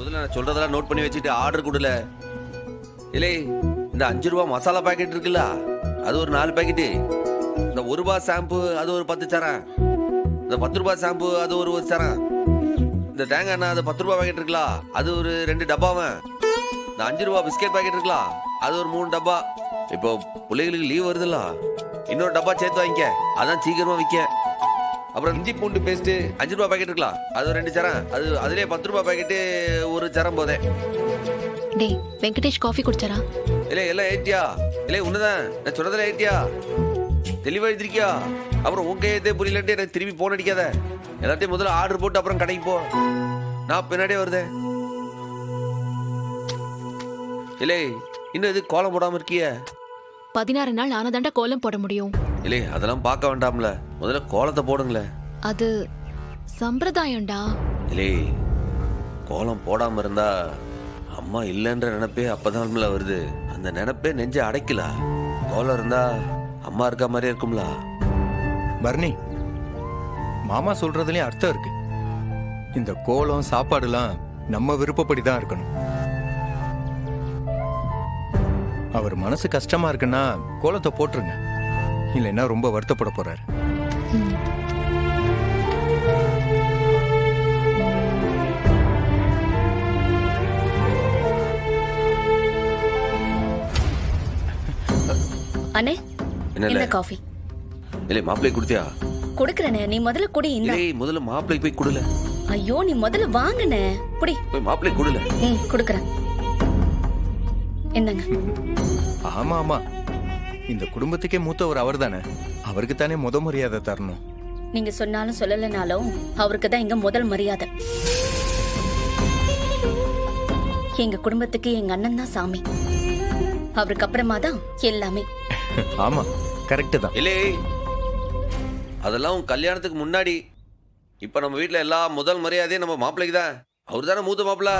முதல்ல நான் சொல்றதெல்லாம் நோட் பண்ணி வச்சுட்டு ஆர்டர் கொடுல. இல்லை, இந்த 5 ரூபா மசாலா பாக்கெட் இருக்குல்ல, அது ஒரு 4 பாக்கெட்டு. இந்த 1 ரூபா ஷாம்பு அது ஒரு 10 சரம். இந்த 10 ரூபா ஷாம்பு அது ஒரு சரம். இந்த தேங்காய் எண்ணெய் அது 10 ரூபா பாக்கெட் இருக்குல்ல, அது ஒரு 2 டப்பாவன். இந்த 5 ரூபா பிஸ்கெட் பாக்கெட் இருக்குல்ல, அது ஒரு 3 டப்பா. இப்போ பிள்ளைகளுக்கு லீவ் வருதுல்ல, இன்னொரு டப்பா சேர்த்து வாங்கிக்க, அதான் சீக்கிரமா விற்க. அப்புறம் இஞ்சி பூண்டு பேஸ்ட் 5 ரூபா பாக்கெட் இருக்கலாம், அது ஒரு 2 சரம். அதுலயே 10 ரூபா பாக்கெட்டு ஒரு சரம் போதே. டேய் வெங்கடேஷ் காஃபி குடிச்சாரா? இல்லை எல்லாம் ஏட்டியா? இல்லை உன்னதான் நான் சொன்னதில்ல ஏட்டியா? தெளிவா எழுதிருக்கியா? அப்புறம் உன் கையத்தே புரியலன்ட்டு எனக்கு திரும்பி போன் அடிக்காத. எல்லாத்தையும் முதல்ல ஆர்டர் போட்டு அப்புறம் கடைக்கு போ. நான் பின்னாடியே வருதே. இல்லை இன்னும் இது கோலம் போடாம இருக்கிய? 16 நாள் ஆனதாண்டா கோலம் போட முடியும். இல்லை அதெல்லாம் பார்க்க வேண்டாம்ல, முதல்ல கோலத்தை போடுங்களே. அது சம்பிரதாயம்டா. இல்லை கோலம் போடாம இருந்தா அம்மா இல்லைன்ற நினைப்பே அப்பதான் வருது. அந்த நினைப்பே நெஞ்ச அடைக்கல. கோலம் இருந்தா அம்மா இருக்க மாதிரியே இருக்கும்ல. பர்னி, மாமா சொல்றதுலயும் அர்த்தம் இருக்கு. இந்த கோலம் சாப்பாடுலாம் நம்ம விருப்பப்படி தான் இருக்கணும். அவர் மனசு கஷ்டமா இருக்குன்னா கோலத்தை போட்டுருங்க, இல்லைன்னா ரொம்ப வருத்தப்பட போறாரு. அண்ணே என்ன காஃபி? இல்லை மாப்பிள்ளை குடுத்தியா? குடுக்கறனே, நீ முதல்ல குடி. இந்த இல்லை முதல்ல மாப்பிள்ளை போய் குடுல. ஐயோ நீ முதல்ல வாங்கனே, புடி. போய் மாப்பிள்ளை குடுல. குடுக்கறேன். என்னங்க? ஆமா ஆமா, இந்த குடும்பத்துக்கே மூத்தவர் அவர் தானே, அவருக்கு தானே மரியாதை தரணும். நீங்க சொன்னாலும் சொல்லலைனாலும் அவருக்கு தான் இங்க முதல் மரியாதை. எங்க குடும்பத்துக்கு எங்க அண்ணன் தான் சாமி, அவருக்கு அப்புறமா தான் எல்லாமே. ஆமா கரெக்ட் தான். இல்லை அதெல்லாம் உன் கல்யாணத்துக்கு முன்னாடி. இப்ப நம்ம வீட்டுல எல்லா முதல் மரியாதையும் நம்ம மாப்பிள்ளைக்கு தான். அவரு தானே மூத்த மாப்பிள்ள.